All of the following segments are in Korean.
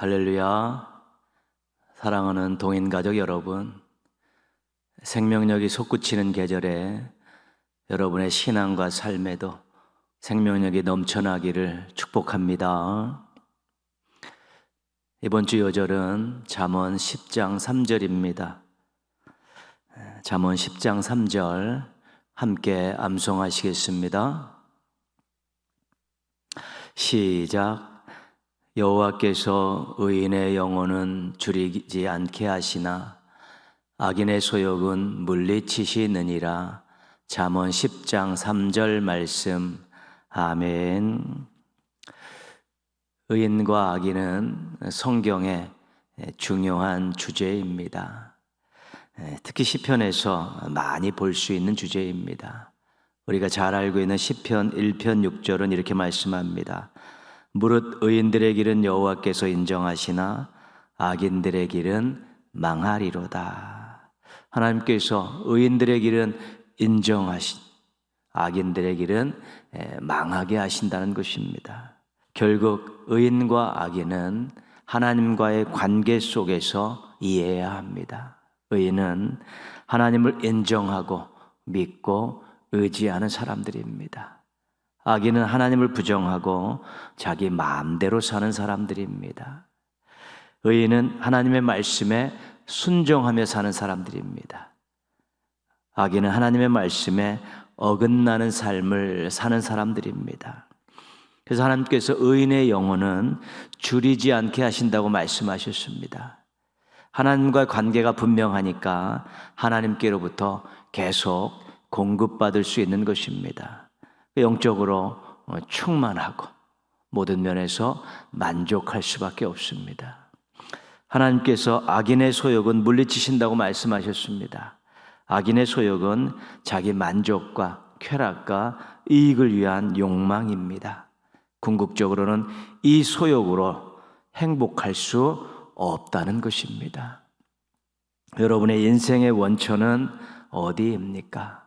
할렐루야. 사랑하는 동인가족 여러분, 생명력이 솟구치는 계절에 여러분의 신앙과 삶에도 생명력이 넘쳐나기를 축복합니다. 이번 주 요절은 잠언 10장 3절입니다. 잠언 10장 3절 함께 암송하시겠습니다. 시작. 여호와께서 의인의 영혼은 줄이지 않게 하시나 악인의 소욕은 물리치시느니라. 잠언 10장 3절 말씀. 아멘. 의인과 악인은 성경의 중요한 주제입니다. 특히 시편에서 많이 볼 수 있는 주제입니다. 우리가 잘 알고 있는 시편 1편 6절은 이렇게 말씀합니다. 무릇 의인들의 길은 여호와께서 인정하시나 악인들의 길은 망하리로다. 하나님께서 의인들의 길은 인정하신, 악인들의 길은 망하게 하신다는 것입니다. 결국 의인과 악인은 하나님과의 관계 속에서 이해해야 합니다. 의인은 하나님을 인정하고 믿고 의지하는 사람들입니다. 악인은 하나님을 부정하고 자기 마음대로 사는 사람들입니다. 의인은 하나님의 말씀에 순종하며 사는 사람들입니다. 악인은 하나님의 말씀에 어긋나는 삶을 사는 사람들입니다. 그래서 하나님께서 의인의 영혼은 줄이지 않게 하신다고 말씀하셨습니다. 하나님과 관계가 분명하니까 하나님께로부터 계속 공급받을 수 있는 것입니다. 영적으로 충만하고 모든 면에서 만족할 수밖에 없습니다. 하나님께서 악인의 소욕은 물리치신다고 말씀하셨습니다. 악인의 소욕은 자기 만족과 쾌락과 이익을 위한 욕망입니다. 궁극적으로는 이 소욕으로 행복할 수 없다는 것입니다. 여러분의 인생의 원천은 어디입니까?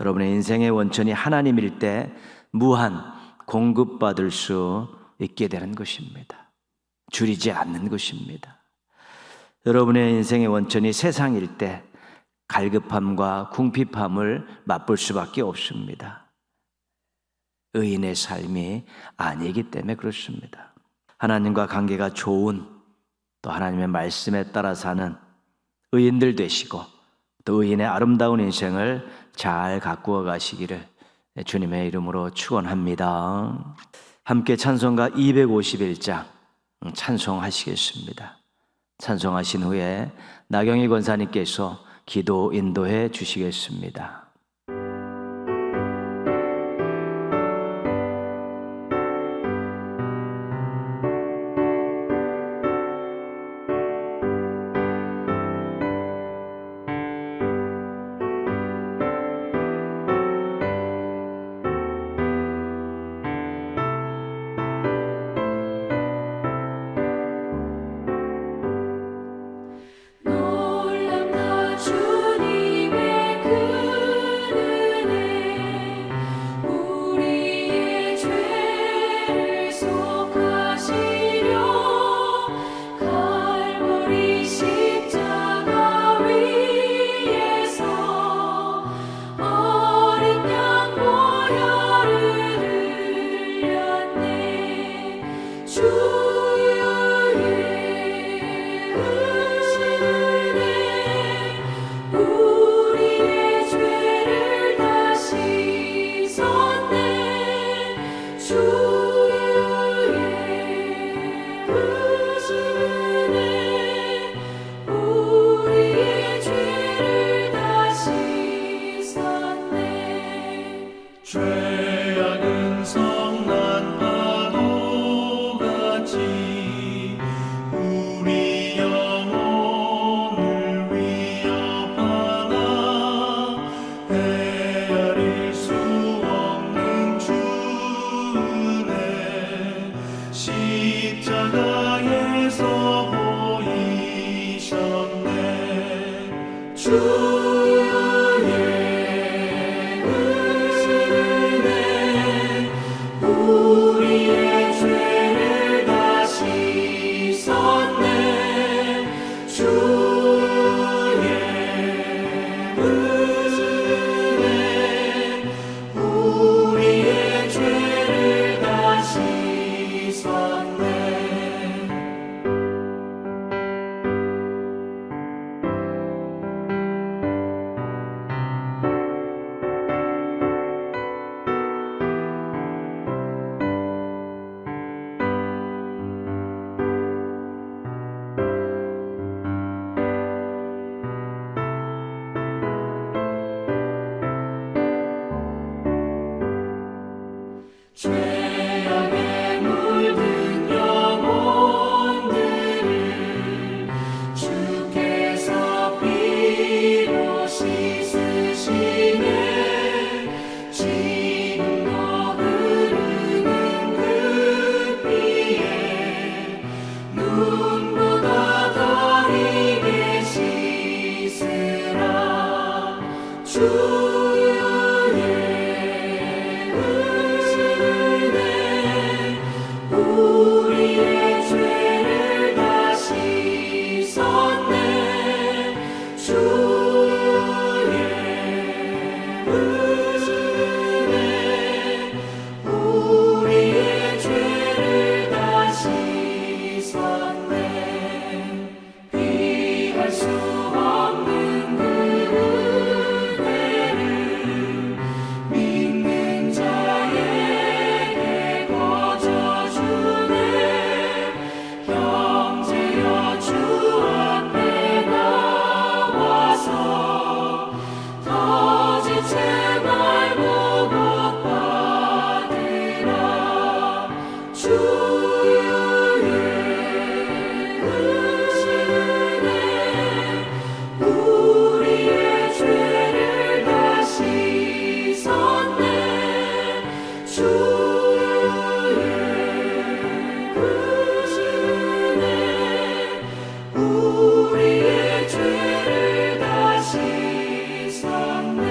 여러분의 인생의 원천이 하나님일 때 무한 공급받을 수 있게 되는 것입니다. 줄이지 않는 것입니다. 여러분의 인생의 원천이 세상일 때 갈급함과 궁핍함을 맛볼 수밖에 없습니다. 의인의 삶이 아니기 때문에 그렇습니다. 하나님과 관계가 좋은, 또 하나님의 말씀에 따라 사는 의인들 되시고 또 의인의 아름다운 인생을 잘 가꾸어 가시기를 주님의 이름으로 축원합니다. 함께 찬송가 251장 찬송하시겠습니다. 찬송하신 후에 나경희 권사님께서 기도 인도해 주시겠습니다. 놀랍다 주님의 그 우리의 죄를 다 씻었네. 비할 수 없는 그 은혜를 믿는 자에게 거저주네. 형제여 주 앞에 나와서 더 지체 말고 곧 받으라. 주의 은혜 우리의 죄를 다 씻었네. 주의 은혜 우리의 죄를 다 씻었네.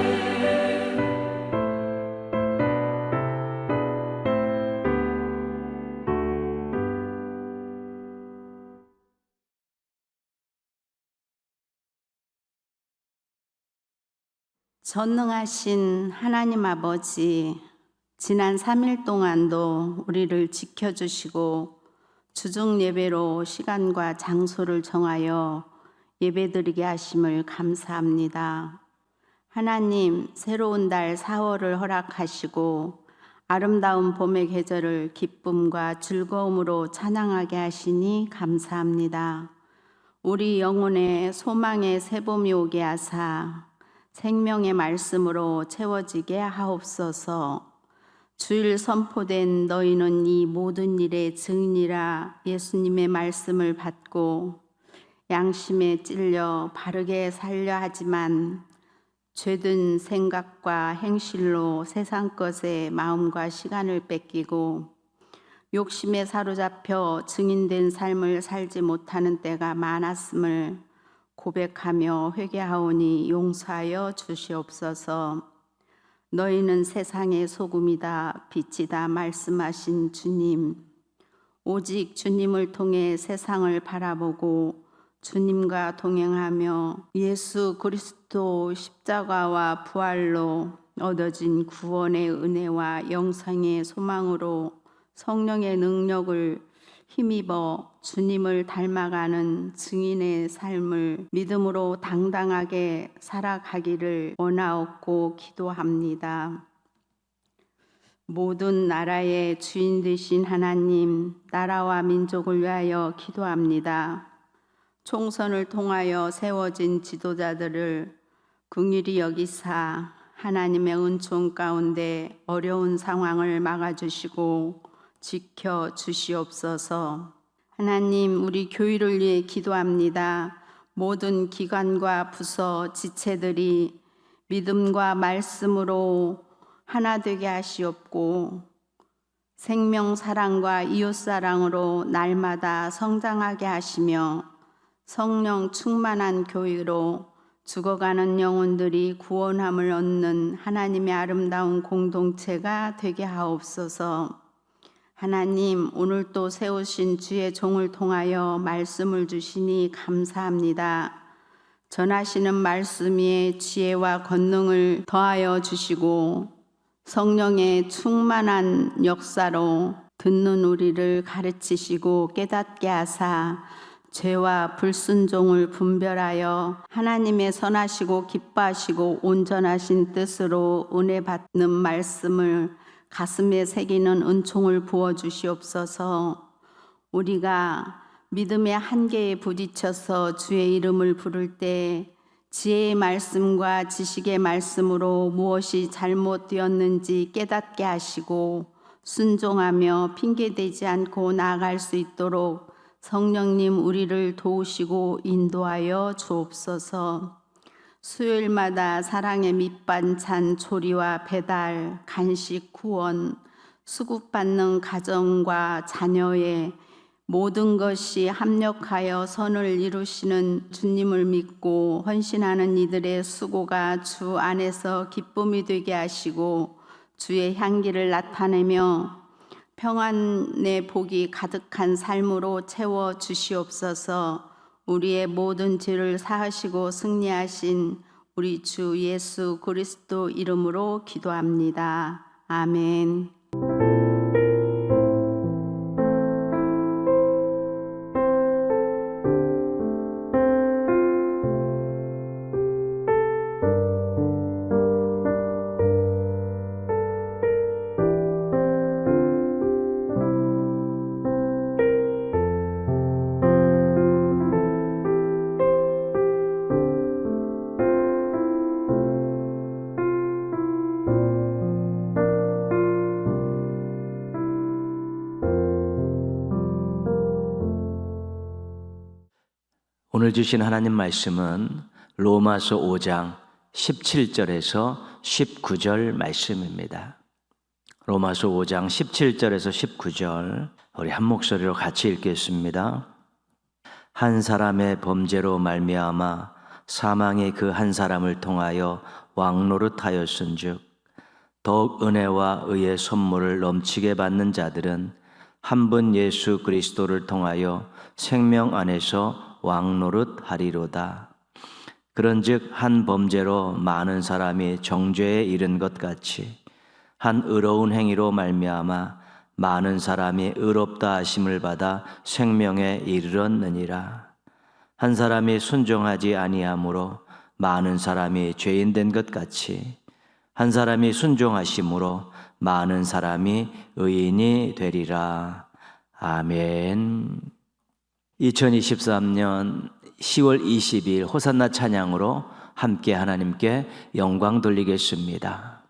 전능하신 하나님 아버지, 지난 3일 동안도 우리를 지켜주시고 주중 예배로 시간과 장소를 정하여 예배드리게 하심을 감사합니다. 하나님, 새로운 달 4월을 허락하시고 아름다운 봄의 계절을 기쁨과 즐거움으로 찬양하게 하시니 감사합니다. 우리 영혼의 소망의 새봄이 오게 하사 생명의 말씀으로 채워지게 하옵소서. 주일 선포된 너희는 이 모든 일의 증인이라 예수님의 말씀을 받고 양심에 찔려 바르게 살려 하지만 죄든 생각과 행실로 세상 것에 마음과 시간을 뺏기고 욕심에 사로잡혀 증인된 삶을 살지 못하는 때가 많았음을 고백하며 회개하오니 용서하여 주시옵소서. 너희는 세상의 소금이다 빛이다 말씀하신 주님, 오직 주님을 통해 세상을 바라보고 주님과 동행하며 예수 그리스도 십자가와 부활로 얻어진 구원의 은혜와 영생의 소망으로 성령의 능력을 힘입어 주님을 닮아가는 증인의 삶을 믿음으로 당당하게 살아가기를 원하옵고 기도합니다. 모든 나라의 주인 되신 하나님, 나라와 민족을 위하여 기도합니다. 총선을 통하여 세워진 지도자들을 긍휼히 여기사 하나님의 은총 가운데 어려운 상황을 막아주시고 지켜주시옵소서. 하나님, 우리 교회를 위해 기도합니다. 모든 기관과 부서, 지체들이 믿음과 말씀으로 하나 되게 하시옵고 생명 사랑과 이웃 사랑으로 날마다 성장하게 하시며 성령 충만한 교회로 죽어가는 영혼들이 구원함을 얻는 하나님의 아름다운 공동체가 되게 하옵소서. 하나님, 오늘 또 세우신 주의 종을 통하여 말씀을 주시니 감사합니다. 전하시는 말씀 위에 지혜와 권능을 더하여 주시고 성령의 충만한 역사로 듣는 우리를 가르치시고 깨닫게 하사 죄와 불순종을 분별하여 하나님의 선하시고 기뻐하시고 온전하신 뜻으로 은혜 받는 말씀을 가슴에 새기는 은총을 부어주시옵소서. 우리가 믿음의 한계에 부딪혀서 주의 이름을 부를 때 지혜의 말씀과 지식의 말씀으로 무엇이 잘못되었는지 깨닫게 하시고 순종하며 핑계대지 않고 나아갈 수 있도록 성령님 우리를 도우시고 인도하여 주옵소서. 수요일마다 사랑의 밑반찬 조리와 배달, 간식 후원, 수급받는 가정과 자녀의 모든 것이 합력하여 선을 이루시는 주님을 믿고 헌신하는 이들의 수고가 주 안에서 기쁨이 되게 하시고 주의 향기를 나타내며 평안의 복이 가득한 삶으로 채워 주시옵소서. 우리의 모든 죄를 사하시고 승리하신 우리 주 예수 그리스도 이름으로 기도합니다. 아멘. 오늘 주신 하나님 말씀은 로마서 5장 17절에서 19절 말씀입니다. 로마서 5장 17절에서 19절 우리 한 목소리로 같이 읽겠습니다. 한 사람의 범죄로 말미암아 사망이 그 한 사람을 통하여 왕노릇하였은즉 더욱 은혜와 의의 선물을 넘치게 받는 자들은 한 분 예수 그리스도를 통하여 생명 안에서 왕노릇하리로다. 그런즉 한 범죄로 많은 사람이 정죄에 이른 것 같이 한 의로운 행위로 말미암아 많은 사람이 의롭다 하심을 받아 생명에 이르렀느니라. 한 사람이 순종하지 아니하므로 많은 사람이 죄인 된 것 같이 한 사람이 순종하심으로 많은 사람이 의인이 되리라. 아멘. 2023년 10월 20일 호산나 찬양으로 함께 하나님께 영광 돌리겠습니다.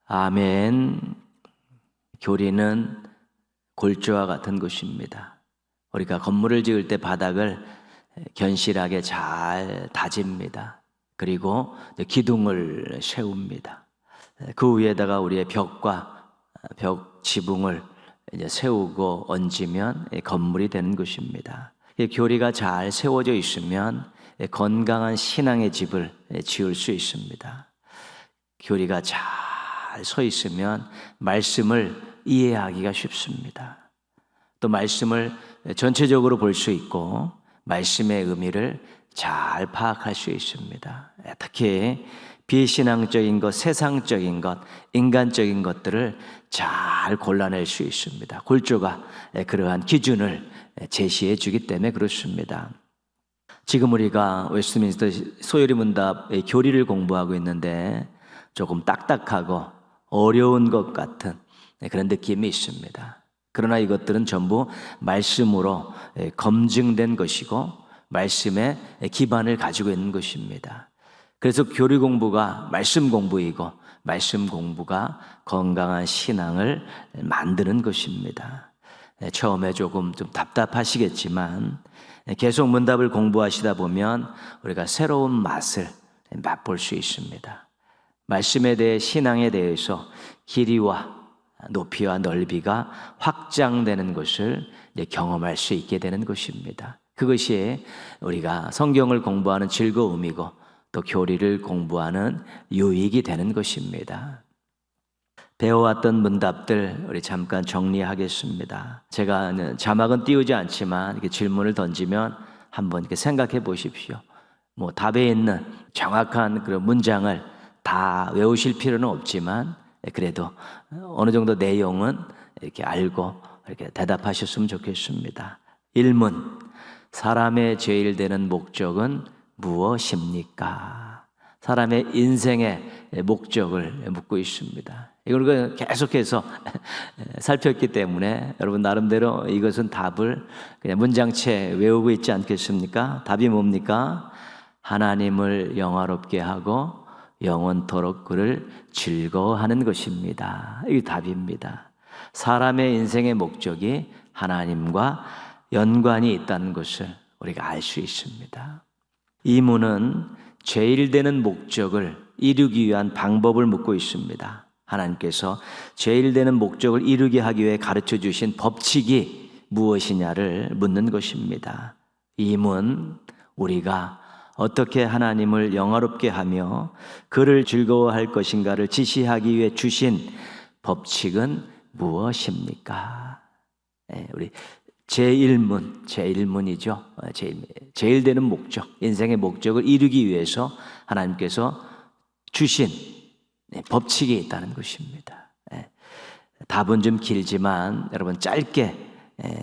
아멘. 교리는 골조와 같은 것입니다. 우리가 건물을 지을 때 바닥을 견실하게 잘 다집니다. 그리고 기둥을 세웁니다. 그 위에다가 우리의 벽과 벽 지붕을 이제 세우고 얹으면 건물이 되는 것입니다. 교리가 잘 세워져 있으면 건강한 신앙의 집을 지을 수 있습니다. 교리가 잘 서 있으면 말씀을 이해하기가 쉽습니다. 또 말씀을 전체적으로 볼 수 있고 말씀의 의미를 잘 파악할 수 있습니다. 특히 비신앙적인 것, 세상적인 것, 인간적인 것들을 잘 골라낼 수 있습니다. 골조가 그러한 기준을 제시해 주기 때문에 그렇습니다. 지금 우리가 웨스트민스터 소요리 문답의 교리를 공부하고 있는데 조금 딱딱하고 어려운 것 같은 그런 느낌이 있습니다. 그러나 이것들은 전부 말씀으로 검증된 것이고 말씀의 기반을 가지고 있는 것입니다. 그래서 교리 공부가 말씀 공부이고 말씀 공부가 건강한 신앙을 만드는 것입니다. 처음에 조금 좀 답답하시겠지만 계속 문답을 공부하시다 보면 우리가 새로운 맛을 맛볼 수 있습니다. 말씀에 대해 신앙에 대해서 길이와 높이와 넓이가 확장되는 것을 경험할 수 있게 되는 것입니다. 그것이 우리가 성경을 공부하는 즐거움이고 또 교리를 공부하는 유익이 되는 것입니다. 배워왔던 문답들 우리 잠깐 정리하겠습니다. 제가 자막은 띄우지 않지만 이렇게 질문을 던지면 한번 이렇게 생각해 보십시오. 답에 있는 정확한 그런 문장을 다 외우실 필요는 없지만 그래도 어느 정도 내용은 이렇게 알고 이렇게 대답하셨으면 좋겠습니다. 1문, 사람의 제일 되는 목적은 무엇입니까? 사람의 인생의 목적을 묻고 있습니다. 이걸 계속해서 살폈기 때문에 여러분 나름대로 이것은 답을 그냥 문장채 외우고 있지 않겠습니까? 답이 뭡니까? 하나님을 영화롭게 하고 영원토록 그를 즐거워하는 것입니다. 이게 답입니다. 사람의 인생의 목적이 하나님과 연관이 있다는 것을 우리가 알 수 있습니다. 이 문은 제일 되는 목적을 이루기 위한 방법을 묻고 있습니다. 하나님께서 제일 되는 목적을 이루게 하기 위해 가르쳐 주신 법칙이 무엇이냐를 묻는 것입니다. 이 문, 우리가 어떻게 하나님을 영화롭게 하며 그를 즐거워할 것인가를 지시하기 위해 주신 법칙은 무엇입니까? 우리 제1문이죠. 제일 되는 목적, 인생의 목적을 이루기 위해서 하나님께서 주신 법칙이 있다는 것입니다. 답은 좀 길지만 여러분 짧게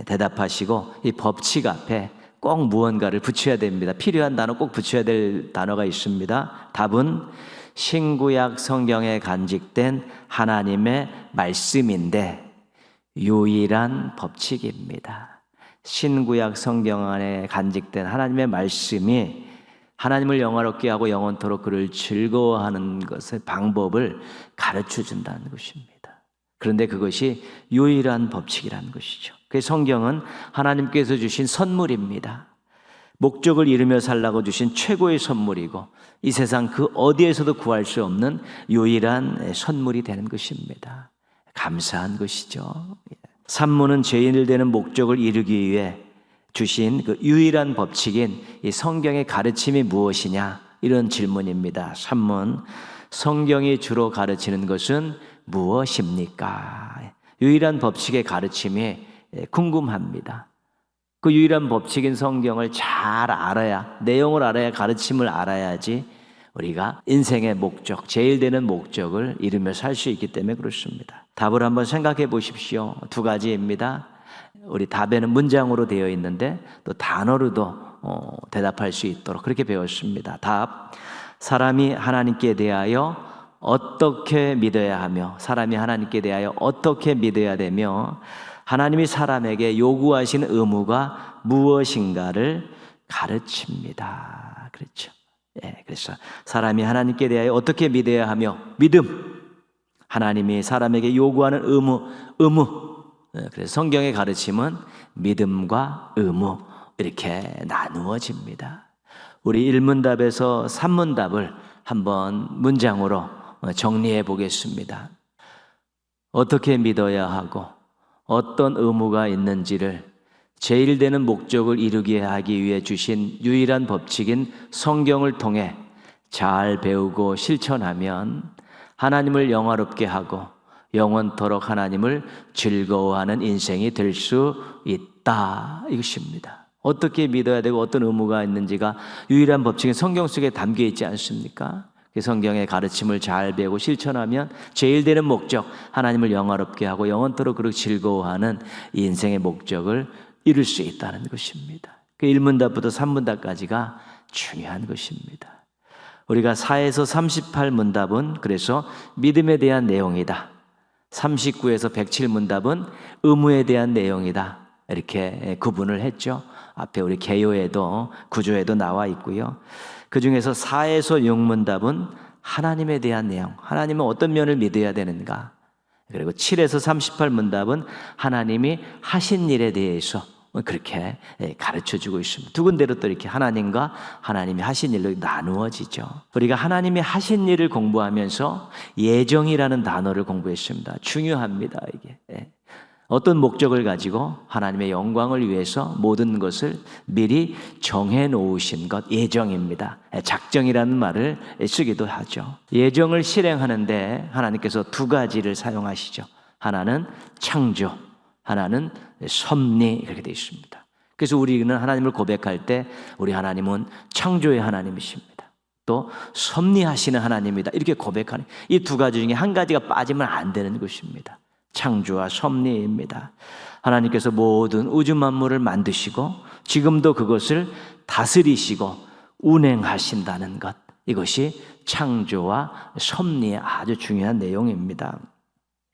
대답하시고 이 법칙 앞에 꼭 무언가를 붙여야 됩니다. 필요한 단어 꼭 붙여야 될 단어가 있습니다. 답은 신구약 성경에 간직된 하나님의 말씀인데 유일한 법칙입니다. 신구약 성경 안에 간직된 하나님의 말씀이 하나님을 영화롭게 하고 영원토록 그를 즐거워하는 것의 방법을 가르쳐 준다는 것입니다. 그런데 그것이 유일한 법칙이라는 것이죠. 그 성경은 하나님께서 주신 선물입니다. 목적을 이루며 살라고 주신 최고의 선물이고 이 세상 그 어디에서도 구할 수 없는 유일한 선물이 되는 것입니다. 감사한 것이죠. 산문은 제일 되는 목적을 이루기 위해 주신 그 유일한 법칙인 이 성경의 가르침이 무엇이냐 이런 질문입니다. 산문, 성경이 주로 가르치는 것은 무엇입니까? 유일한 법칙의 가르침이 궁금합니다. 그 유일한 법칙인 성경을 잘 알아야, 내용을 알아야, 가르침을 알아야지 우리가 인생의 목적, 제일 되는 목적을 이루며 살 수 있기 때문에 그렇습니다. 답을 한번 생각해 보십시오. 2가지입니다. 우리 답에는 문장으로 되어 있는데 또 단어로도 대답할 수 있도록 그렇게 배웠습니다. 답, 사람이 하나님께 대하여 어떻게 믿어야 하며 사람이 하나님께 대하여 어떻게 믿어야 되며 하나님이 사람에게 요구하신 의무가 무엇인가를 가르칩니다. 그렇죠. 그래서 사람이 하나님께 대하여 어떻게 믿어야 하며 믿음, 하나님이 사람에게 요구하는 의무. 그래서 성경의 가르침은 믿음과 의무 이렇게 나누어집니다. 우리 1문답에서 3문답을 한번 문장으로 정리해 보겠습니다. 어떻게 믿어야 하고 어떤 의무가 있는지를 제1되는 목적을 이루게 하기 위해 주신 유일한 법칙인 성경을 통해 잘 배우고 실천하면 하나님을 영화롭게 하고 영원토록 하나님을 즐거워하는 인생이 될 수 있다. 이것입니다. 어떻게 믿어야 되고 어떤 의무가 있는지가 유일한 법칙인 성경 속에 담겨 있지 않습니까? 그 성경의 가르침을 잘 배우고 실천하면 제일 되는 목적, 하나님을 영화롭게 하고 영원토록 그렇게 즐거워하는 이 인생의 목적을 이룰 수 있다는 것입니다. 그 1문답부터 3문답까지가 중요한 것입니다. 우리가 4에서 38문답은 그래서 믿음에 대한 내용이다. 39에서 107문답은 의무에 대한 내용이다. 이렇게 구분을 했죠. 앞에 우리 개요에도 구조에도 나와 있고요. 그 중에서 4에서 6문답은 하나님에 대한 내용, 하나님은 어떤 면을 믿어야 되는가. 그리고 7에서 38문답은 하나님이 하신 일에 대해서 그렇게 가르쳐주고 있습니다. 두 군데로 또 이렇게 하나님과 하나님이 하신 일로 나누어지죠. 우리가 하나님이 하신 일을 공부하면서 예정이라는 단어를 공부했습니다. 중요합니다. 이게 어떤 목적을 가지고 하나님의 영광을 위해서 모든 것을 미리 정해 놓으신 것, 예정입니다. 작정이라는 말을 쓰기도 하죠. 예정을 실행하는데 하나님께서 두 가지를 사용하시죠. 하나는 창조, 하나는 섭리, 이렇게 되어 있습니다. 그래서 우리는 하나님을 고백할 때 우리 하나님은 창조의 하나님이십니다. 또 섭리하시는 하나님이다, 이렇게 고백하는 이 두 가지 중에 한 가지가 빠지면 안 되는 것입니다. 창조와 섭리입니다. 하나님께서 모든 우주 만물을 만드시고 지금도 그것을 다스리시고 운행하신다는 것, 이것이 창조와 섭리의 아주 중요한 내용입니다.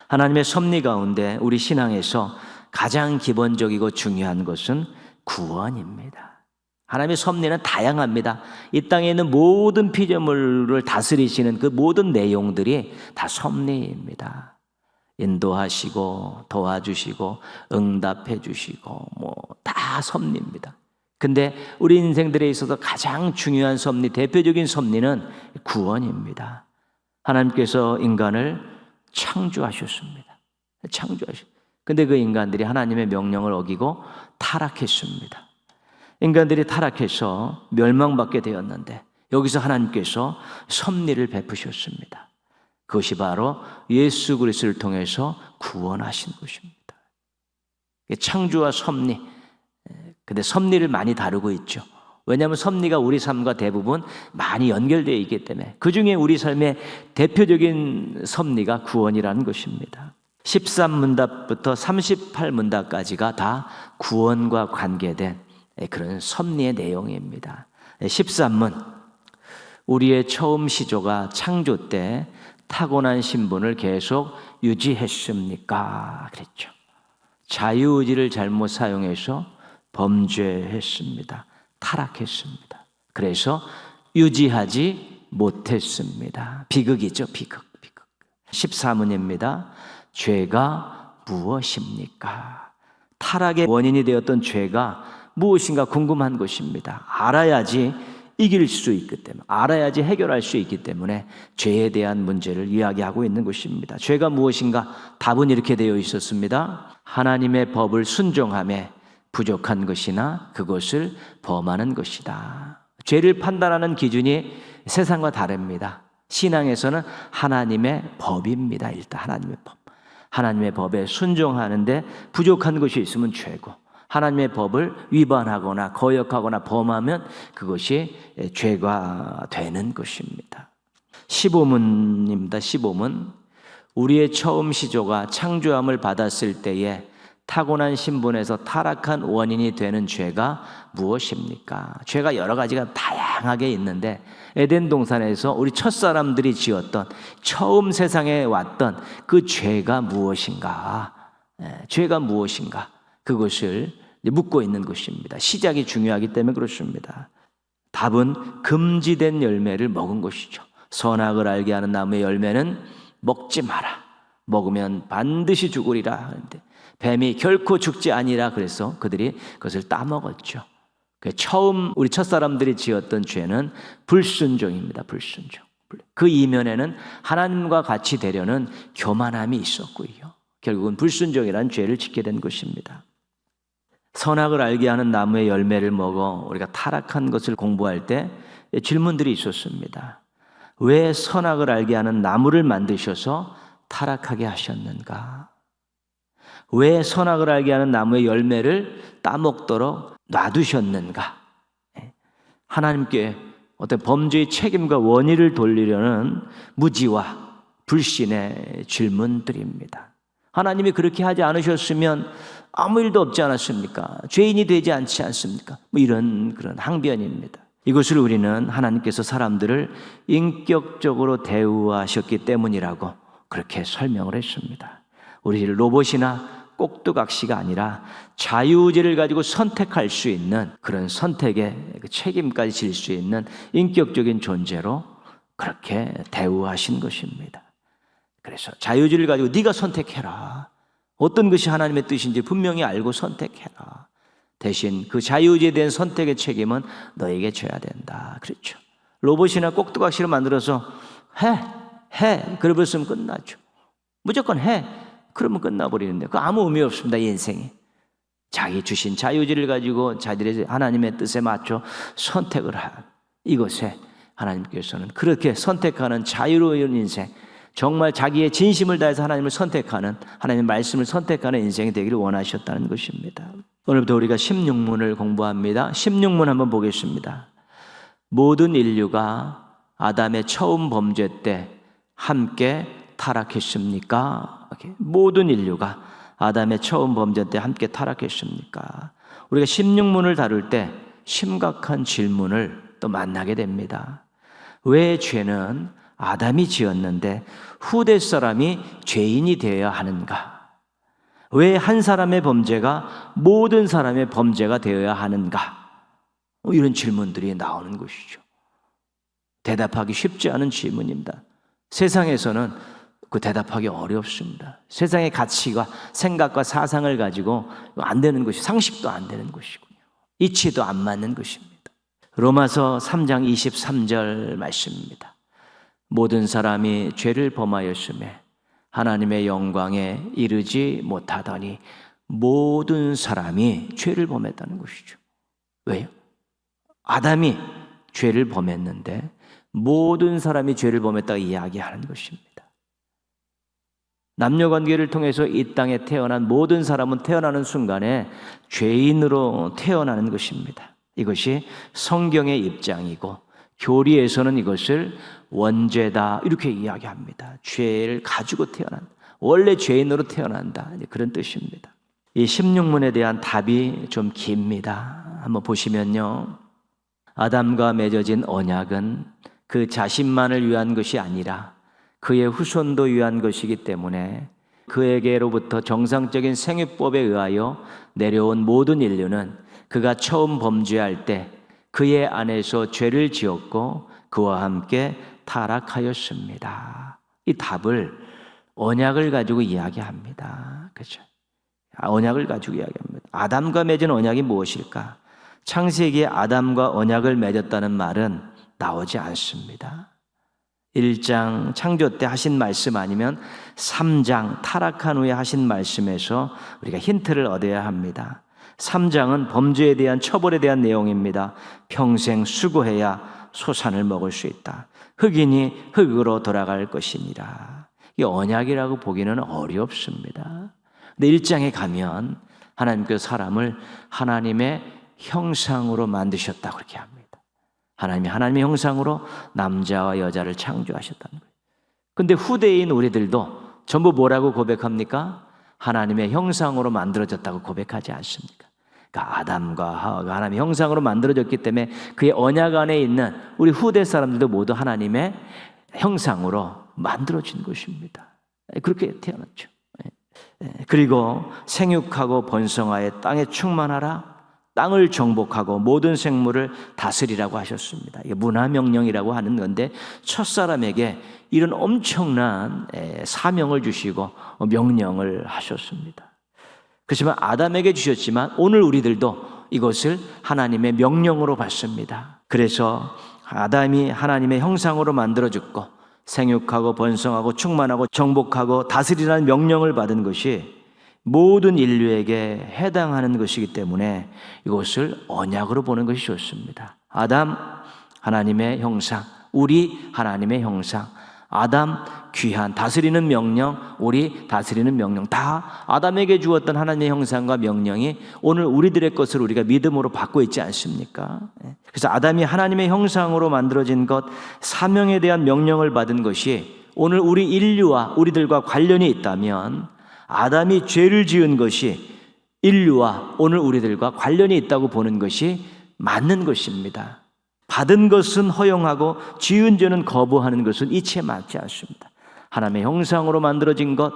하나님의 섭리 가운데 우리 신앙에서 가장 기본적이고 중요한 것은 구원입니다. 하나님의 섭리는 다양합니다. 이 땅에 있는 모든 피조물을 다스리시는 그 모든 내용들이 다 섭리입니다. 인도하시고 도와주시고 응답해 주시고 다 섭리입니다. 근데 우리 인생들에 있어서 가장 중요한 섭리, 대표적인 섭리는 구원입니다. 하나님께서 인간을 창조하셨습니다. 근데 그 인간들이 하나님의 명령을 어기고 타락했습니다. 인간들이 타락해서 멸망받게 되었는데 여기서 하나님께서 섭리를 베푸셨습니다. 그것이 바로 예수 그리스도를 통해서 구원하신 것입니다. 창조와 섭리, 근데 섭리를 많이 다루고 있죠. 왜냐하면 섭리가 우리 삶과 대부분 많이 연결되어 있기 때문에 그 중에 우리 삶의 대표적인 섭리가 구원이라는 것입니다. 13문답부터 38문답까지가 다 구원과 관계된 그런 섭리의 내용입니다. 13문, 우리의 처음 시조가 창조 때 타고난 신분을 계속 유지했습니까? 그랬죠. 자유의지를 잘못 사용해서 범죄했습니다. 타락했습니다. 그래서 유지하지 못했습니다. 비극이죠, 비극. 14문입니다. 죄가 무엇입니까? 타락의 원인이 되었던 죄가 무엇인가 궁금한 것입니다. 알아야지 이길 수 있기 때문에, 알아야지 해결할 수 있기 때문에 죄에 대한 문제를 이야기하고 있는 것입니다. 죄가 무엇인가? 답은 이렇게 되어 있었습니다. 하나님의 법을 순종함에 부족한 것이나 그것을 범하는 것이다. 죄를 판단하는 기준이 세상과 다릅니다. 신앙에서는 하나님의 법입니다. 일단 하나님의 법. 하나님의 법에 순종하는데 부족한 것이 있으면 죄고, 하나님의 법을 위반하거나 거역하거나 범하면 그것이 죄가 되는 것입니다. 15문입니다. 15문. 우리의 처음 시조가 창조함을 받았을 때에 타고난 신분에서 타락한 원인이 되는 죄가 무엇입니까? 죄가 여러 가지가 다양하게 있는데 에덴 동산에서 우리 첫사람들이 지었던, 처음 세상에 왔던 그 죄가 무엇인가? 죄가 무엇인가? 그것을 묻고 있는 것입니다. 시작이 중요하기 때문에 그렇습니다. 답은 금지된 열매를 먹은 것이죠. 선악을 알게 하는 나무의 열매는 먹지 마라. 먹으면 반드시 죽으리라 하는데 뱀이 결코 죽지 아니라 그래서 그들이 그것을 따먹었죠. 처음 우리 첫사람들이 지었던 죄는 불순종입니다. 불순종. 그 이면에는 하나님과 같이 되려는 교만함이 있었고요. 결국은 불순종이라는 죄를 짓게 된 것입니다. 선악을 알게 하는 나무의 열매를 먹어 우리가 타락한 것을 공부할 때 질문들이 있었습니다. 왜 선악을 알게 하는 나무를 만드셔서 타락하게 하셨는가? 왜 선악을 알게 하는 나무의 열매를 따먹도록 놔두셨는가? 하나님께 어떤 범죄의 책임과 원인을 돌리려는 무지와 불신의 질문들입니다. 하나님이 그렇게 하지 않으셨으면 아무 일도 없지 않았습니까? 죄인이 되지 않지 않습니까? 이런 그런 항변입니다. 이것을 우리는 하나님께서 사람들을 인격적으로 대우하셨기 때문이라고 그렇게 설명을 했습니다. 우리 로봇이나 꼭두각시가 아니라 자유의지를 가지고 선택할 수 있는 그런 선택의 책임까지 질 수 있는 인격적인 존재로 그렇게 대우하신 것입니다. 그래서 자유의지를 가지고 네가 선택해라. 어떤 것이 하나님의 뜻인지 분명히 알고 선택해라. 대신 그 자유의지에 대한 선택의 책임은 너에게 져야 된다. 그렇죠. 로봇이나 꼭두각시를 만들어서 해. 그러면 끝나죠. 무조건 해. 그러면 끝나버리는데 그 아무 의미 없습니다. 이 인생이. 자기 주신 자유의지를 가지고 자기들의 하나님의 뜻에 맞춰 선택을 한 이것에 하나님께서는 그렇게 선택하는 자유로운 인생, 정말 자기의 진심을 다해서 하나님을 선택하는, 하나님의 말씀을 선택하는 인생이 되기를 원하셨다는 것입니다. 오늘부터 우리가 16문을 공부합니다. 16문 한번 보겠습니다. 모든 인류가 아담의 처음 범죄 때 함께 타락했습니까? 모든 인류가 아담의 처음 범죄 때 함께 타락했습니까? 우리가 16문을 다룰 때 심각한 질문을 또 만나게 됩니다. 왜 죄는 아담이 지었는데 후대 사람이 죄인이 되어야 하는가? 왜 한 사람의 범죄가 모든 사람의 범죄가 되어야 하는가? 이런 질문들이 나오는 것이죠. 대답하기 쉽지 않은 질문입니다. 세상에서는 그 대답하기 어렵습니다. 세상의 가치가 생각과 사상을 가지고 안 되는 것이, 상식도 안 되는 것이고요. 이치도 안 맞는 것입니다. 로마서 3장 23절 말씀입니다. 모든 사람이 죄를 범하였음에 하나님의 영광에 이르지 못하더니 모든 사람이 죄를 범했다는 것이죠. 왜요? 아담이 죄를 범했는데 모든 사람이 죄를 범했다고 이야기하는 것입니다. 남녀관계를 통해서 이 땅에 태어난 모든 사람은 태어나는 순간에 죄인으로 태어나는 것입니다. 이것이 성경의 입장이고 교리에서는 이것을 원죄다 이렇게 이야기합니다. 죄를 가지고 태어난, 원래 죄인으로 태어난다, 그런 뜻입니다. 이 16문에 대한 답이 좀 깁니다. 한번 보시면요, 아담과 맺어진 언약은 그 자신만을 위한 것이 아니라 그의 후손도 위한 것이기 때문에 그에게로부터 정상적인 생育법에 의하여 내려온 모든 인류는 그가 처음 범죄할 때 그의 안에서 죄를 지었고 그와 함께 타락하였습니다. 이 답을 언약을 가지고 이야기합니다. 그렇죠? 언약을 가지고 이야기합니다. 아담과 맺은 언약이 무엇일까? 창세기에 아담과 언약을 맺었다는 말은 나오지 않습니다. 1장 창조 때 하신 말씀 아니면 3장 타락한 후에 하신 말씀에서 우리가 힌트를 얻어야 합니다. 3장은 범죄에 대한 처벌에 대한 내용입니다. 평생 수고해야 소산을 먹을 수 있다. 흙이니 흙으로 돌아갈 것이니라. 이 언약이라고 보기는 어렵습니다. 근데 1장에 가면 하나님께서 사람을 하나님의 형상으로 만드셨다고 그렇게 합니다. 하나님이 하나님의 형상으로 남자와 여자를 창조하셨다는 거예요. 근데 후대인 우리들도 전부 뭐라고 고백합니까? 하나님의 형상으로 만들어졌다고 고백하지 않습니까? 그러니까 아담과 하와가 하나님의 형상으로 만들어졌기 때문에 그의 언약 안에 있는 우리 후대 사람들도 모두 하나님의 형상으로 만들어진 것입니다. 그렇게 태어났죠. 그리고 생육하고 번성하여 땅에 충만하라. 땅을 정복하고 모든 생물을 다스리라고 하셨습니다. 이게 문화명령이라고 하는 건데 첫사람에게 이런 엄청난 사명을 주시고 명령을 하셨습니다. 그렇지만 아담에게 주셨지만 오늘 우리들도 이것을 하나님의 명령으로 받습니다. 그래서 아담이 하나님의 형상으로 만들어졌고 생육하고 번성하고 충만하고 정복하고 다스리라는 명령을 받은 것이 모든 인류에게 해당하는 것이기 때문에 이것을 언약으로 보는 것이 좋습니다. 아담 하나님의 형상, 우리 하나님의 형상, 아담 귀한 다스리는 명령, 우리 다스리는 명령, 다 아담에게 주었던 하나님의 형상과 명령이 오늘 우리들의 것을 우리가 믿음으로 받고 있지 않습니까? 그래서 아담이 하나님의 형상으로 만들어진 것, 사명에 대한 명령을 받은 것이 오늘 우리 인류와 우리들과 관련이 있다면 아담이 죄를 지은 것이 인류와 오늘 우리들과 관련이 있다고 보는 것이 맞는 것입니다. 받은 것은 허용하고 지은 죄는 거부하는 것은 이치에 맞지 않습니다. 하나님의 형상으로 만들어진 것,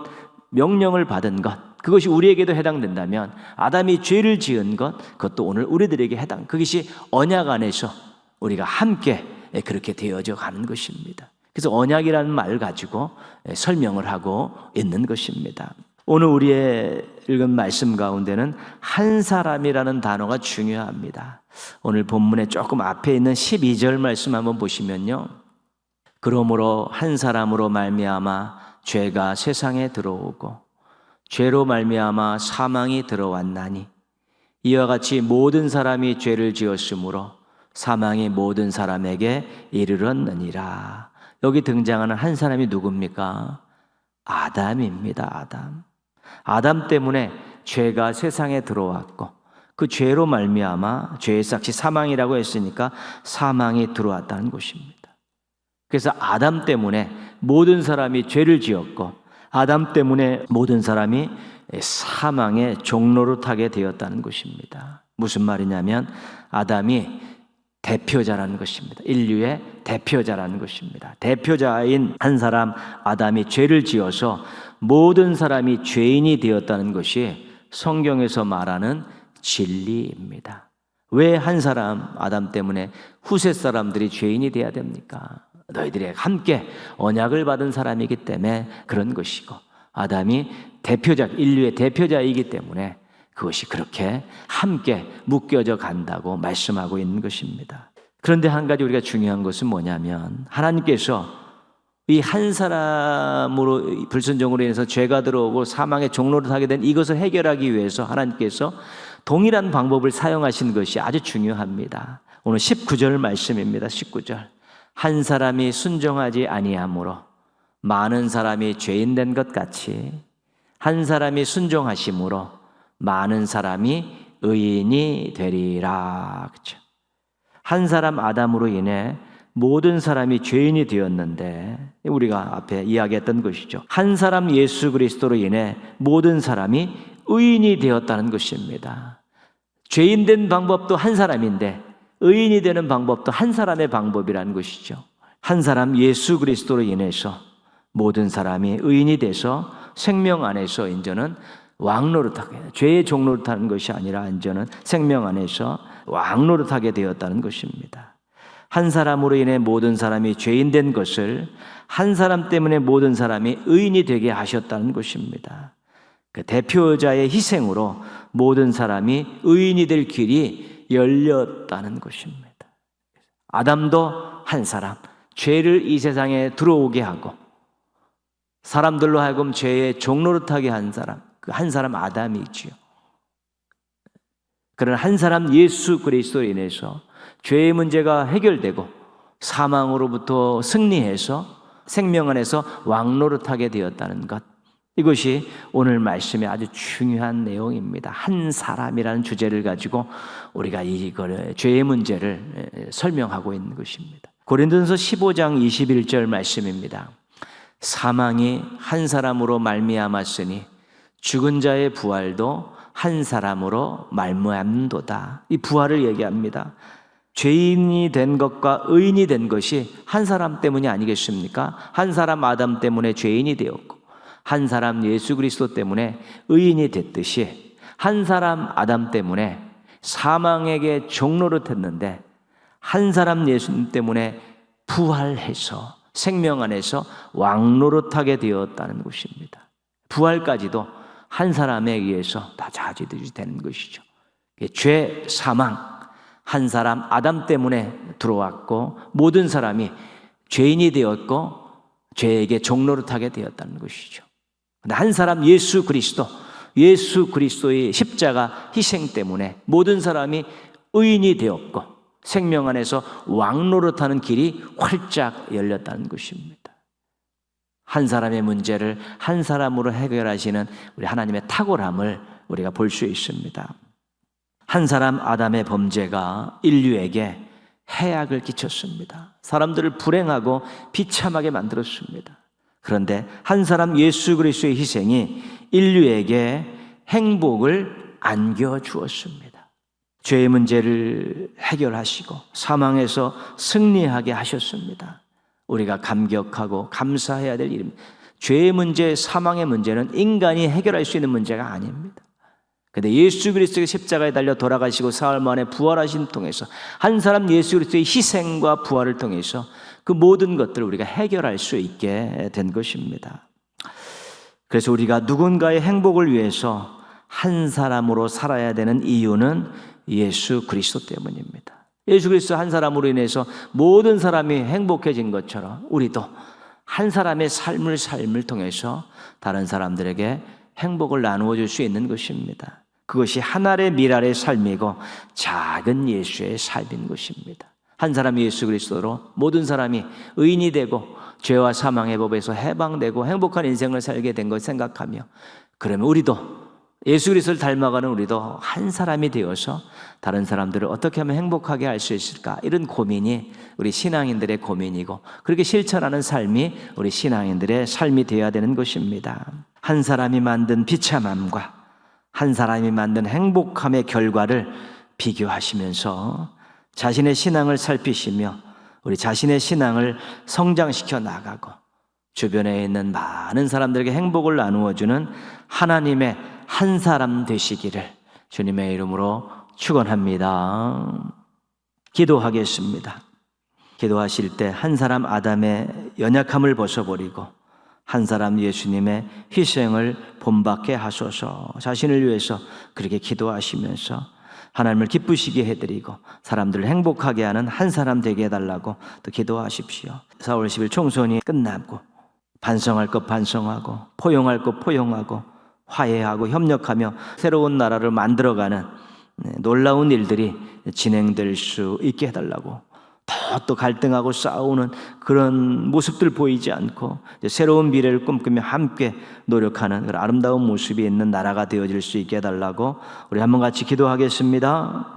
명령을 받은 것, 그것이 우리에게도 해당된다면 아담이 죄를 지은 것, 그것도 오늘 우리들에게 해당, 그것이 언약 안에서 우리가 함께 그렇게 되어져 가는 것입니다. 그래서 언약이라는 말을 가지고 설명을 하고 있는 것입니다. 오늘 우리의 읽은 말씀 가운데는 한 사람이라는 단어가 중요합니다. 오늘 본문에 조금 앞에 있는 12절 말씀 한번 보시면요, 그러므로 한 사람으로 말미암아 죄가 세상에 들어오고 죄로 말미암아 사망이 들어왔나니 이와 같이 모든 사람이 죄를 지었으므로 사망이 모든 사람에게 이르렀느니라. 여기 등장하는 한 사람이 누굽니까? 아담입니다. 아담 때문에 죄가 세상에 들어왔고 그 죄로 말미암아 죄의 삭시 사망이라고 했으니까 사망이 들어왔다는 것입니다. 그래서 아담 때문에 모든 사람이 죄를 지었고 아담 때문에 모든 사람이 사망의 종로를 타게 되었다는 것입니다. 무슨 말이냐면 아담이 대표자라는 것입니다. 인류의 대표자라는 것입니다. 대표자인 한 사람 아담이 죄를 지어서 모든 사람이 죄인이 되었다는 것이 성경에서 말하는 진리입니다. 왜 한 사람 아담 때문에 후세 사람들이 죄인이 되어야 됩니까? 너희들이 함께 언약을 받은 사람이기 때문에 그런 것이고 아담이 대표자, 인류의 대표자이기 때문에 그것이 그렇게 함께 묶여져 간다고 말씀하고 있는 것입니다. 그런데 한 가지 우리가 중요한 것은 뭐냐면 하나님께서 이 한 사람으로 불순종으로 인해서 죄가 들어오고 사망의 종로를 타게 된 이것을 해결하기 위해서 하나님께서 동일한 방법을 사용하신 것이 아주 중요합니다. 오늘 19절 말씀입니다. 19절. 한 사람이 순종하지 아니하므로 많은 사람이 죄인 된 것 같이 한 사람이 순종하심으로 많은 사람이 의인이 되리라. 그렇죠? 한 사람 아담으로 인해 모든 사람이 죄인이 되었는데 우리가 앞에 이야기했던 것이죠. 한 사람 예수 그리스도로 인해 모든 사람이 의인이 되었다는 것입니다. 죄인 된 방법도 한 사람인데 의인이 되는 방법도 한 사람의 방법이라는 것이죠. 한 사람 예수 그리스도로 인해서 모든 사람이 의인이 돼서 생명 안에서 이제는 왕노릇하게, 죄의 종노릇하는 것이 아니라 이제는 생명 안에서 왕노릇하게 되었다는 것입니다. 한 사람으로 인해 모든 사람이 죄인 된 것을 한 사람 때문에 모든 사람이 의인이 되게 하셨다는 것입니다. 그 대표자의 희생으로 모든 사람이 의인이 될 길이 열렸다는 것입니다. 아담도 한 사람, 죄를 이 세상에 들어오게 하고 사람들로 하여금 죄의 종노릇하게 한 사람, 그 한 사람 아담이지요. 그러나 한 사람 예수 그리스도로 인해서 죄의 문제가 해결되고 사망으로부터 승리해서 생명 안에서 왕노릇하게 되었다는 것, 이것이 오늘 말씀의 아주 중요한 내용입니다. 한 사람이라는 주제를 가지고 우리가 이걸 죄의 문제를 설명하고 있는 것입니다. 고린도전서 15장 21절 말씀입니다. 사망이 한 사람으로 말미암았으니 죽은 자의 부활도 한 사람으로 말미암도다. 이 부활을 얘기합니다. 죄인이 된 것과 의인이 된 것이 한 사람 때문이 아니겠습니까? 한 사람 아담 때문에 죄인이 되었고 한 사람 예수 그리스도 때문에 의인이 됐듯이 한 사람 아담 때문에 사망에게 종노릇했는데 한 사람 예수님 때문에 부활해서 생명 안에서 왕노릇하게 되었다는 것입니다. 부활까지도 한 사람에 의해서 다 자주되는 것이죠. 죄, 사망, 한 사람 아담 때문에 들어왔고 모든 사람이 죄인이 되었고 죄에게 종노릇하게 되었다는 것이죠. 근데 한 사람 예수 그리스도의 십자가 희생 때문에 모든 사람이 의인이 되었고 생명 안에서 왕노릇하는 길이 활짝 열렸다는 것입니다. 한 사람의 문제를 한 사람으로 해결하시는 우리 하나님의 탁월함을 우리가 볼 수 있습니다. 한 사람 아담의 범죄가 인류에게 해악을 끼쳤습니다. 사람들을 불행하고 비참하게 만들었습니다. 그런데 한 사람 예수 그리스도의 희생이 인류에게 행복을 안겨주었습니다. 죄의 문제를 해결하시고 사망에서 승리하게 하셨습니다. 우리가 감격하고 감사해야 될 일입니다. 죄의 문제, 사망의 문제는 인간이 해결할 수 있는 문제가 아닙니다. 그런데 예수 그리스도의 십자가에 달려 돌아가시고 사흘 만에 부활하신 통해서 한 사람 예수 그리스도의 희생과 부활을 통해서 그 모든 것들을 우리가 해결할 수 있게 된 것입니다. 그래서 우리가 누군가의 행복을 위해서 한 사람으로 살아야 되는 이유는 예수 그리스도 때문입니다. 예수 그리스도 한 사람으로 인해서 모든 사람이 행복해진 것처럼 우리도 한 사람의 삶을 통해서 다른 사람들에게 행복을 나누어 줄 수 있는 것입니다. 그것이 하나의 미랄의 삶이고 작은 예수의 삶인 것입니다. 한 사람 예수 그리스도로 모든 사람이 의인이 되고 죄와 사망의 법에서 해방되고 행복한 인생을 살게 된 걸 생각하며 그러면 우리도 예수 그리스도를 닮아가는 우리도 한 사람이 되어서 다른 사람들을 어떻게 하면 행복하게 할 수 있을까? 이런 고민이 우리 신앙인들의 고민이고 그렇게 실천하는 삶이 우리 신앙인들의 삶이 되어야 되는 것입니다. 한 사람이 만든 비참함과 한 사람이 만든 행복함의 결과를 비교하시면서 자신의 신앙을 살피시며 우리 자신의 신앙을 성장시켜 나가고 주변에 있는 많은 사람들에게 행복을 나누어주는 하나님의 한 사람 되시기를 주님의 이름으로 축원합니다. 기도하겠습니다. 기도하실 때 한 사람 아담의 연약함을 벗어버리고 한 사람 예수님의 희생을 본받게 하소서. 자신을 위해서 그렇게 기도하시면서 하나님을 기쁘시게 해드리고 사람들을 행복하게 하는 한 사람 되게 해달라고 또 기도하십시오. 4월 10일 총선이 끝나고 반성할 것 반성하고 포용할 것 포용하고 화해하고 협력하며 새로운 나라를 만들어가는 놀라운 일들이 진행될 수 있게 해달라고 또 갈등하고 싸우는 그런 모습들 보이지 않고 새로운 미래를 꿈꾸며 함께 노력하는 그런 아름다운 모습이 있는 나라가 되어질 수 있게 해달라고 우리 한번 같이 기도하겠습니다.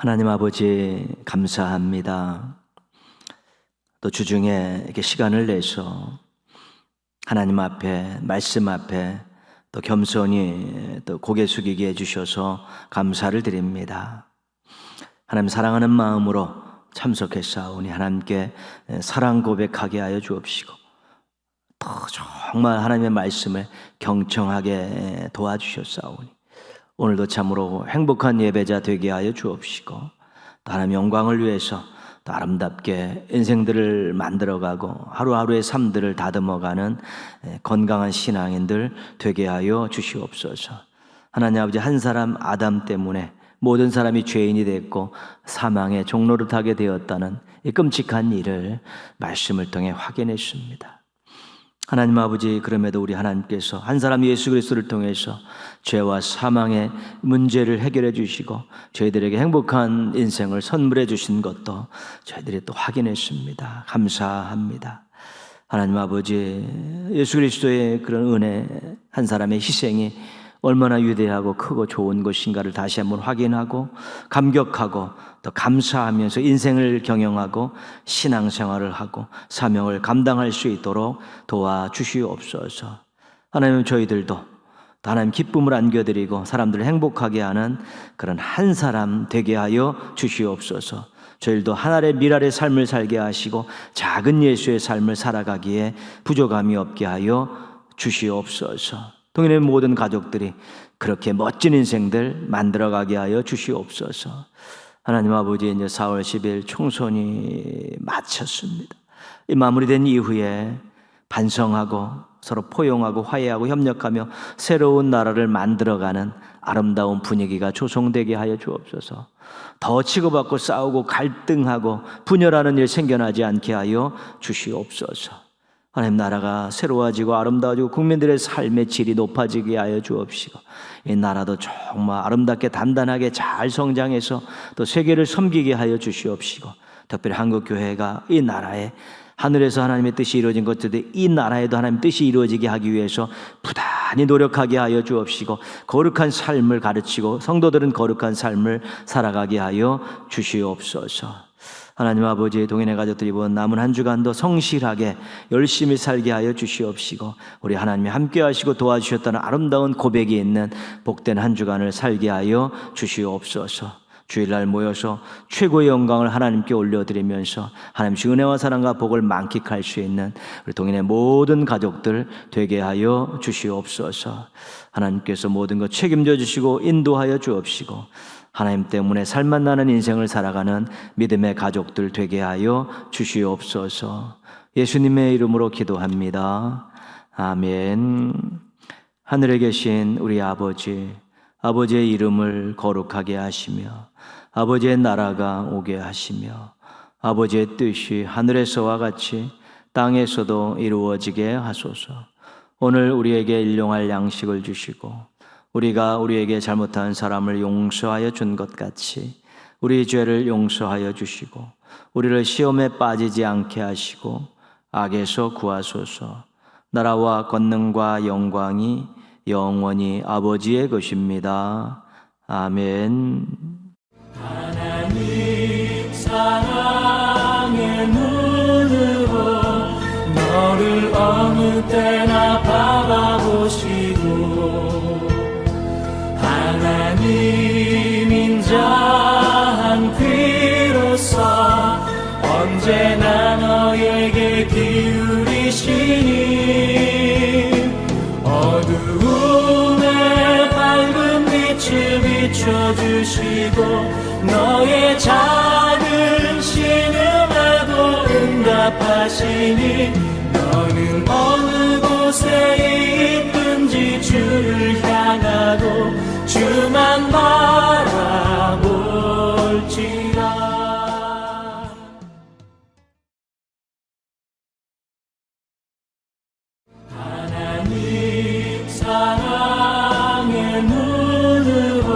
하나님 아버지 감사합니다. 또 주중에 이렇게 시간을 내서 하나님 앞에, 말씀 앞에 또 겸손히 또 고개 숙이게 해주셔서 감사를 드립니다. 하나님 사랑하는 마음으로 참석했사오니 하나님께 사랑 고백하게 하여 주옵시고 또 정말 하나님의 말씀을 경청하게 도와주셨사오니 오늘도 참으로 행복한 예배자 되게 하여 주옵시고 또 하나님 영광을 위해서 또 아름답게 인생들을 만들어가고 하루하루의 삶들을 다듬어가는 건강한 신앙인들 되게 하여 주시옵소서. 하나님 아버지, 한 사람 아담 때문에 모든 사람이 죄인이 됐고 사망의 종로를 타게 되었다는 이 끔찍한 일을 말씀을 통해 확인했습니다. 하나님 아버지, 그럼에도 우리 하나님께서 한 사람 예수 그리스도를 통해서 죄와 사망의 문제를 해결해 주시고 저희들에게 행복한 인생을 선물해 주신 것도 저희들이 또 확인했습니다. 감사합니다. 하나님 아버지, 예수 그리스도의 그런 은혜, 한 사람의 희생이 얼마나 위대하고 크고 좋은 것인가를 다시 한번 확인하고 감격하고 또 감사하면서 인생을 경영하고 신앙생활을 하고 사명을 감당할 수 있도록 도와주시옵소서. 하나님, 저희들도 하나님 기쁨을 안겨드리고 사람들을 행복하게 하는 그런 한 사람 되게 하여 주시옵소서. 저희들도 하늘의 미랄의 삶을 살게 하시고 작은 예수의 삶을 살아가기에 부족함이 없게 하여 주시옵소서. 동일의 모든 가족들이 그렇게 멋진 인생들 만들어가게 하여 주시옵소서. 하나님 아버지, 이제 4월 10일 총선이 마쳤습니다. 이 마무리된 이후에 반성하고 서로 포용하고 화해하고 협력하며 새로운 나라를 만들어가는 아름다운 분위기가 조성되게 하여 주옵소서. 더 치고받고 싸우고 갈등하고 분열하는 일 생겨나지 않게 하여 주시옵소서. 하나님, 나라가 새로워지고 아름다워지고 국민들의 삶의 질이 높아지게 하여 주옵시고 이 나라도 정말 아름답게 단단하게 잘 성장해서 또 세계를 섬기게 하여 주시옵시고 특별히 한국교회가 이 나라에 하늘에서 하나님의 뜻이 이루어진 것들이 이 나라에도 하나님의 뜻이 이루어지게 하기 위해서 부단히 노력하게 하여 주옵시고 거룩한 삶을 가르치고 성도들은 거룩한 삶을 살아가게 하여 주시옵소서. 하나님 아버지, 동인의 가족들이 본 남은 한 주간도 성실하게 열심히 살게 하여 주시옵시고 우리 하나님이 함께 하시고 도와주셨다는 아름다운 고백이 있는 복된 한 주간을 살게 하여 주시옵소서. 주일날 모여서 최고의 영광을 하나님께 올려드리면서 하나님의 은혜와 사랑과 복을 만끽할 수 있는 우리 동인의 모든 가족들 되게 하여 주시옵소서. 하나님께서 모든 것 책임져 주시고 인도하여 주옵시고 하나님 때문에 살맛 나는 인생을 살아가는 믿음의 가족들 되게 하여 주시옵소서. 예수님의 이름으로 기도합니다. 아멘. 하늘에 계신 우리 아버지, 아버지의 이름을 거룩하게 하시며 아버지의 나라가 오게 하시며 아버지의 뜻이 하늘에서와 같이 땅에서도 이루어지게 하소서. 오늘 우리에게 일용할 양식을 주시고 우리가 우리에게 잘못한 사람을 용서하여 준 것 같이 우리 죄를 용서하여 주시고 우리를 시험에 빠지지 않게 하시고 악에서 구하소서. 나라와 권능과 영광이 영원히 아버지의 것입니다. 아멘. 하나님 사랑의 눈으로 너를 어느 때나 바라보시고 하나님 인자한 귀로서 언제나 너에게 기울이시니 어두움에 밝은 빛을 비춰주시고 너의 작은 신음에도 응답하시니 너는 어느 곳에 있든지 주를 향하고 주만 바라볼지라. 하나님 사랑의 눈으로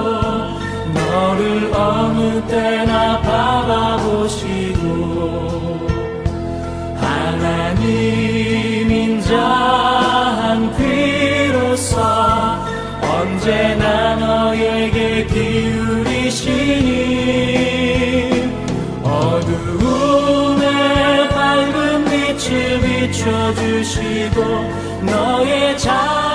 너를 어느 때나 바라보시고 하나님 인자한 귀로서 언제나 너에게 기울이시니 비춰주시고 너의 자